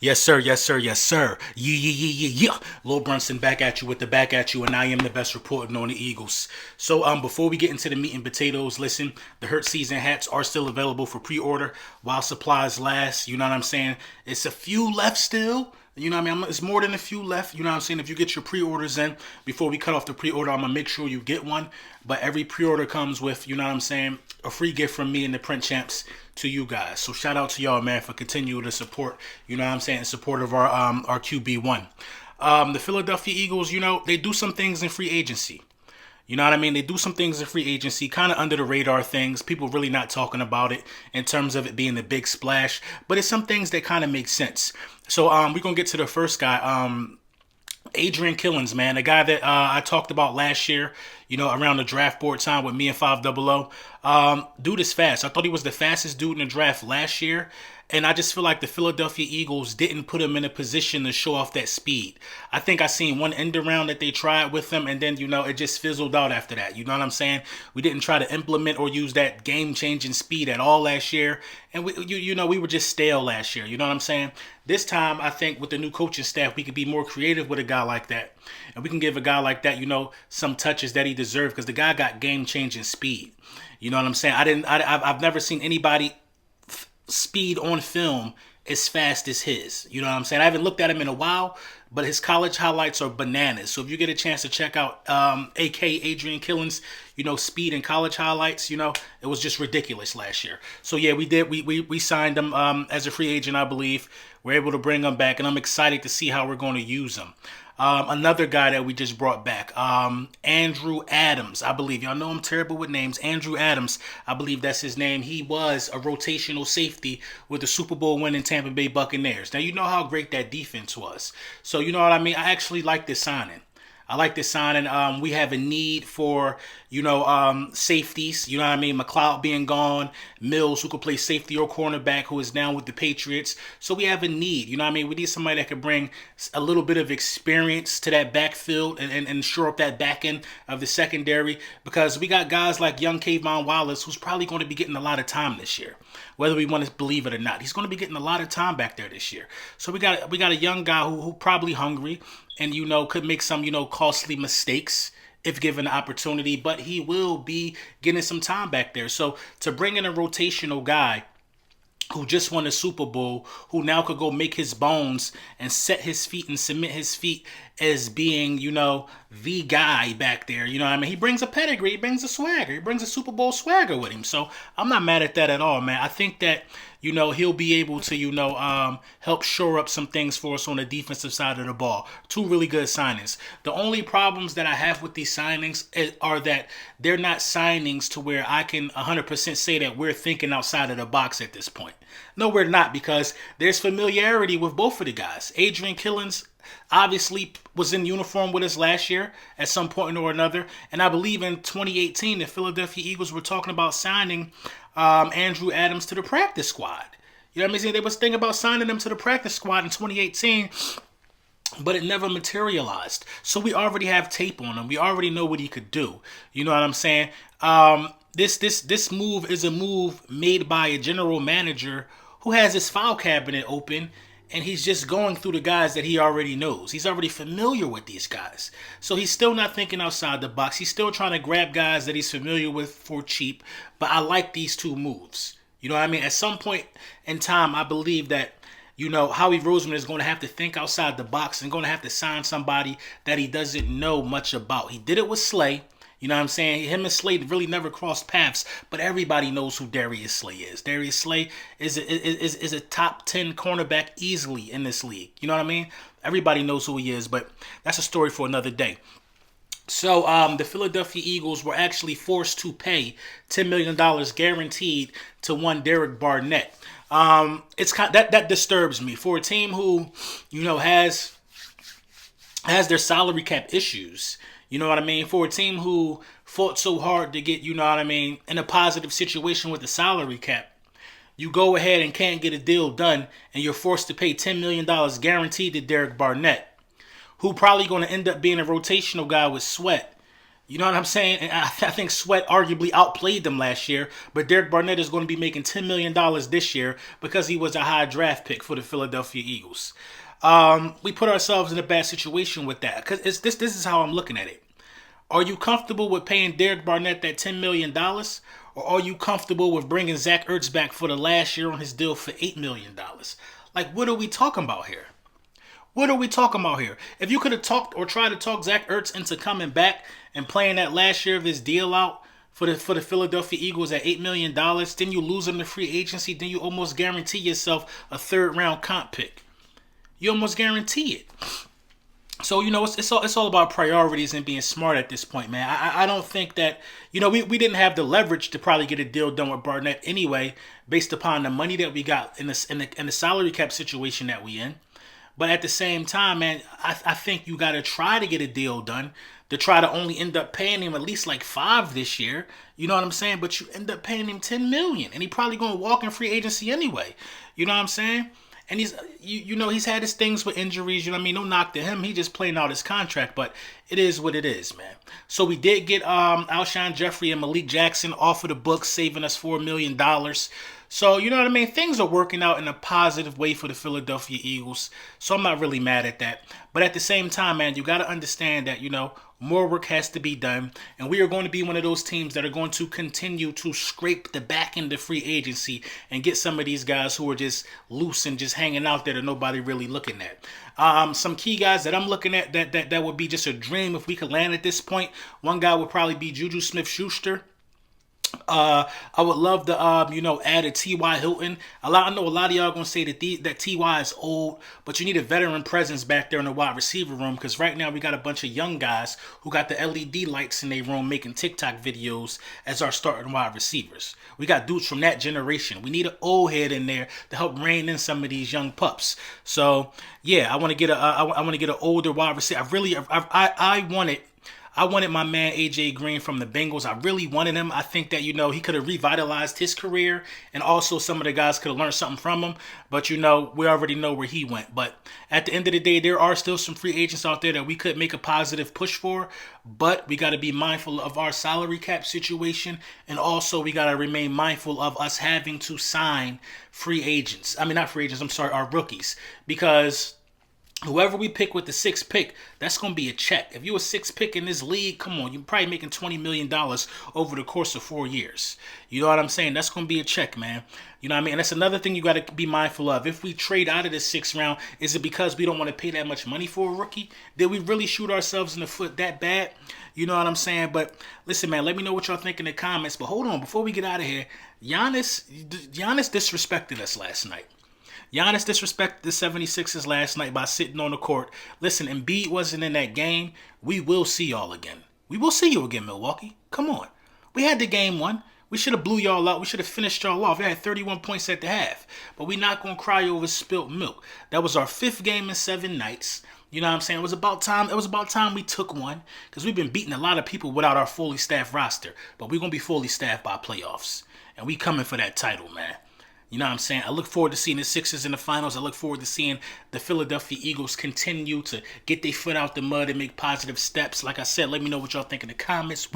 Yes, sir. Yes, sir. Yes, sir. Yeah, yeah, yeah, yeah, yeah. Lil Brunson back at you with the back at you, and I am the best reporting on the Eagles. So, before we get into the meat and potatoes, listen, the Hurt Season hats are still available for pre-order while supplies last. You know what I'm saying? It's a few left still. You know what I mean? It's more than a few left. You know what I'm saying? If you get your pre-orders in before we cut off the pre-order, I'm gonna make sure you get one. But every pre-order comes with, you know what I'm saying, a free gift from me and the Print Champs to you guys. So shout out to y'all, man, for continuing to support. You know what I'm saying, in support of our QB1. The Philadelphia Eagles, you know, they do some things in free agency. You know what I mean? They do some things in free agency, kind of under the radar things. People really not talking about it in terms of it being the big splash, but it's some things that kind of make sense. So we're gonna get to the first guy. Adrian Killins, man, the guy that I talked about last year, you know, around the draft board time with me and 500. Dude is fast. I thought he was the fastest dude in the draft last year. And I just feel like the Philadelphia Eagles didn't put him in a position to show off that speed. I think I seen one end around that they tried with him, and then, you know, it just fizzled out after that. You know what I'm saying? We didn't try to implement or use that game-changing speed at all last year. And, we were just stale last year. You know what I'm saying? This time, I think with the new coaching staff, we could be more creative with a guy like that. And we can give a guy like that, you know, some touches that he deserved, because the guy got game-changing speed. You know what I'm saying? I've never seen anybody speed on film as fast as his. You know what I'm saying? I haven't looked at him in a while, but his college highlights are bananas. So if you get a chance to check out AK Adrian Killins, you know, speed and college highlights, you know, it was just ridiculous last year. So yeah, we signed him as a free agent, I believe. We're able to bring him back, and I'm excited to see how we're going to use him. Another guy that we just brought back, Andrew Adams, I believe. Y'all know I'm terrible with names. Andrew Adams, I believe that's his name. He was a rotational safety with the Super Bowl winning Tampa Bay Buccaneers. Now, you know how great that defense was. So, you know what I mean? I actually like this signing. I like this signing. We have a need for, safeties. You know what I mean? McLeod being gone. Mills, who could play safety or cornerback, who is down with the Patriots. So we have a need. You know what I mean? We need somebody that could bring a little bit of experience to that backfield and shore up that back end of the secondary, because we got guys like young Kayvon Wallace, who's probably going to be getting a lot of time this year, whether we want to believe it or not. He's going to be getting a lot of time back there this year. So we got a young guy who probably hungry, and, you know, could make some, you know, costly mistakes if given the opportunity, but he will be getting some time back there. So to bring in a rotational guy who just won a Super Bowl, who now could go make his bones and set his feet and cement his feet as being, you know, the guy back there. You know what I mean? He brings a pedigree, he brings a swagger, he brings a Super Bowl swagger with him. So I'm not mad at that at all, man. I think that, you know, he'll be able to, help shore up some things for us on the defensive side of the ball. Two really good signings. The only problems that I have with these signings are that they're not signings to where I can 100% say that we're thinking outside of the box at this point. No, we're not, because there's familiarity with both of the guys. Adrian Killins obviously was in uniform with us last year at some point or another, and I believe in 2018 the Philadelphia Eagles were talking about signing Andrew Adams to the practice squad. You know what I mean? They was thinking about signing him to the practice squad in 2018, but it never materialized. So we already have tape on him. We already know what he could do. You know what I'm saying? This move is a move made by a general manager who has his file cabinet open, and he's just going through the guys that he already knows. He's already familiar with these guys. So he's still not thinking outside the box. He's still trying to grab guys that he's familiar with for cheap. But I like these two moves. You know what I mean? At some point in time, I believe that, you know, Howie Roseman is going to have to think outside the box and going to have to sign somebody that he doesn't know much about. He did it with Slay. You know what I'm saying? Him and Slay really never crossed paths, but everybody knows who Darius Slay is. Darius Slay is a top 10 cornerback easily in this league. You know what I mean? Everybody knows who he is, but that's a story for another day. So the Philadelphia Eagles were actually forced to pay $10 million guaranteed to one Derrick Barnett. It's that disturbs me for a team who, you know, has their salary cap issues. You know what I mean? For a team who fought so hard to get, you know what I mean, in a positive situation with the salary cap, you go ahead and can't get a deal done, and you're forced to pay $10 million guaranteed to Derrick Barnett, who probably going to end up being a rotational guy with Sweat. You know what I'm saying? And I think Sweat arguably outplayed them last year, but Derrick Barnett is going to be making $10 million this year because he was a high draft pick for the Philadelphia Eagles. We put ourselves in a bad situation with that because this is how I'm looking at it. Are you comfortable with paying Derrick Barnett that $10 million, or are you comfortable with bringing Zach Ertz back for the last year on his deal for $8 million? Like, what are we talking about here? What are we talking about here? If you could have talked or tried to talk Zach Ertz into coming back and playing that last year of his deal out for the Philadelphia Eagles at $8 million, then you lose him to free agency, then you almost guarantee yourself a third round comp pick. You almost guarantee it. So, it's all about priorities and being smart at this point, man. I don't think that, we didn't have the leverage to probably get a deal done with Barnett anyway, based upon the money that we got in the salary cap situation that we in. But at the same time, man, I think you got to try to get a deal done to try to only end up paying him at least like $5 this year. You know what I'm saying? But you end up paying him $10 million, and he probably going to walk in free agency anyway. You know what I'm saying? And he's had his things with injuries. You know what I mean? No knock to him. He just playing out his contract, but it is what it is, man. So we did get Alshon Jeffrey and Malik Jackson off of the books, saving us $4 million. So, you know what I mean? Things are working out in a positive way for the Philadelphia Eagles. So I'm not really mad at that. But at the same time, man, you got to understand that, more work has to be done. And we are going to be one of those teams that are going to continue to scrape the back end of free agency and get some of these guys who are just loose and just hanging out there that nobody really looking at. Some key guys that I'm looking at that would be just a dream if we could land at this point. One guy would probably be Juju Smith-Schuster. I would love to, add a T.Y. Hilton. I know a lot of y'all gonna say that T.Y. is old, but you need a veteran presence back there in the wide receiver room, because right now we got a bunch of young guys who got the LED lights in their room making TikTok videos as our starting wide receivers. We got dudes from that generation. We need an old head in there to help rein in some of these young pups. So yeah, I want to get an older wide receiver. I wanted my man AJ Green from the Bengals. I really wanted him. I think that, he could have revitalized his career, and also some of the guys could have learned something from him. But, we already know where he went. But at the end of the day, there are still some free agents out there that we could make a positive push for. But we got to be mindful of our salary cap situation. And also we got to remain mindful of us having to sign free agents. I mean, not free agents, I'm sorry, our rookies. Because whoever we pick with the sixth pick, that's going to be a check. If you're a sixth pick in this league, come on, you're probably making $20 million over the course of 4 years. You know what I'm saying? That's going to be a check, man. You know what I mean? And that's another thing you got to be mindful of. If we trade out of the sixth round, is it because we don't want to pay that much money for a rookie? Did we really shoot ourselves in the foot that bad? You know what I'm saying? But listen, man, let me know what y'all think in the comments. But hold on, before we get out of here, Giannis disrespected us last night. Giannis disrespected the 76ers last night by sitting on the court. Listen, Embiid wasn't in that game. We will see y'all again. We will see you again, Milwaukee. Come on. We had the game won. We should have blew y'all out. We should have finished y'all off. We had 31 points at the half. But we're not going to cry over spilt milk. That was our 5th game in 7 nights. You know what I'm saying? It was about time we took one, because we've been beating a lot of people without our fully staffed roster. But we're going to be fully staffed by playoffs. And we coming for that title, man. You know what I'm saying? I look forward to seeing the Sixers in the finals. I look forward to seeing the Philadelphia Eagles continue to get their foot out the mud and make positive steps. Like I said, let me know what y'all think in the comments.